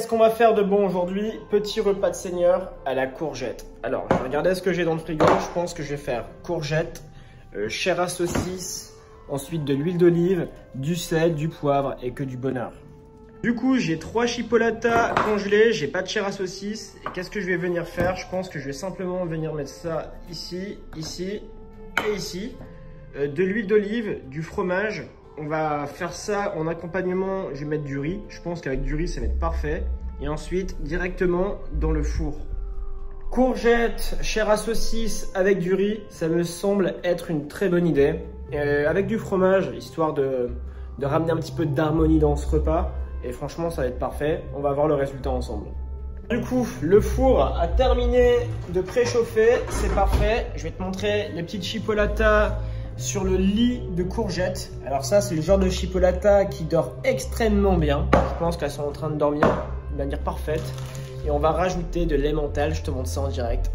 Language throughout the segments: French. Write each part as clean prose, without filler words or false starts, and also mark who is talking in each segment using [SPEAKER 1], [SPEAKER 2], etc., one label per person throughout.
[SPEAKER 1] Qu'est-ce qu'on va faire de bon aujourd'hui? Petit repas de seigneur à la courgette. Alors, je vais regarder ce que j'ai dans le frigo. Je pense que je vais faire courgette, chair à saucisse, ensuite de l'huile d'olive, du sel, du poivre et que du bonheur. Du coup, j'ai 3 chipolatas congelés, j'ai pas de chair à saucisse. Et qu'est-ce que je vais venir faire? Je pense que je vais simplement venir mettre ça ici, ici et ici. De l'huile d'olive, du fromage. On va faire ça en accompagnement, je vais mettre du riz. Je pense qu'avec du riz, ça va être parfait. Et ensuite, directement dans le four. Courgette, chair à saucisse avec du riz, ça me semble être une très bonne idée. Avec du fromage, histoire de ramener un petit peu d'harmonie dans ce repas. Et franchement, ça va être parfait. On va voir le résultat ensemble. Du coup, le four a terminé de préchauffer. C'est parfait. Je vais te montrer les petites chipolatas sur le lit de courgettes. Alors ça, c'est le genre de chipolata qui dort extrêmement bien. Je pense qu'elles sont en train de dormir de manière parfaite. Et on va rajouter de l'emmental. Je te montre ça en direct.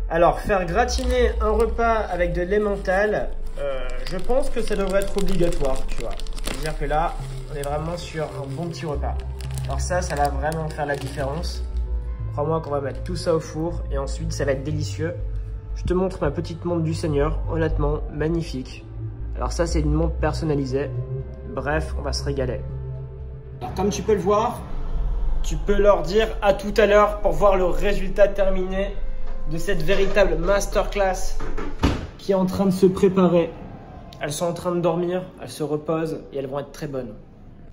[SPEAKER 1] Alors, faire gratiner un repas avec de l'emmental, je pense que ça devrait être obligatoire, tu vois. C'est-à-dire que là, on est vraiment sur un bon petit repas. Alors ça va vraiment faire la différence. Crois-moi qu'on va mettre tout ça au four et ensuite, ça va être délicieux. Je te montre ma petite montre du Seigneur, honnêtement, magnifique. Alors ça, c'est une montre personnalisée. Bref, on va se régaler. Alors comme tu peux le voir, tu peux leur dire à tout à l'heure pour voir le résultat terminé de cette véritable masterclass qui est en train de se préparer. Elles sont en train de dormir, elles se reposent et elles vont être très bonnes.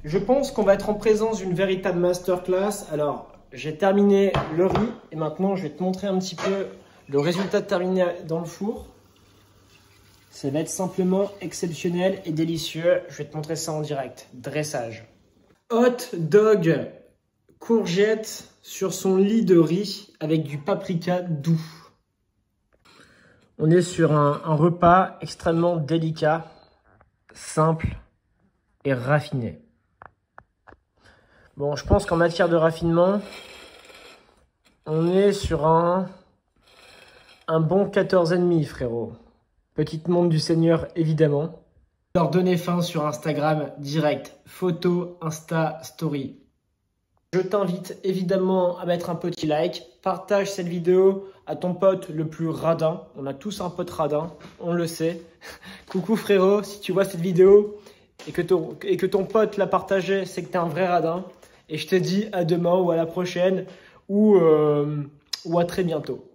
[SPEAKER 1] Je pense qu'on va être en présence d'une véritable masterclass. Alors, j'ai terminé le riz et maintenant, je vais te montrer un petit peu le résultat terminé dans le four. Ça va être simplement exceptionnel et délicieux. Je vais te montrer ça en direct. Dressage. Hot dog courgette sur son lit de riz avec du paprika doux. On est sur un repas extrêmement délicat, simple et raffiné. Bon, je pense qu'en matière de raffinement, on est sur un bon 14,5, frérot. Petite montre du Seigneur, évidemment. Leur donner fin sur Instagram direct. Photo, Insta, Story. Je t'invite évidemment à mettre un petit like. Partage cette vidéo à ton pote le plus radin. On a tous un pote radin, on le sait. Coucou frérot, si tu vois cette vidéo et que ton pote l'a partagé, c'est que t'es un vrai radin. Et je te dis à demain ou à la prochaine ou à très bientôt.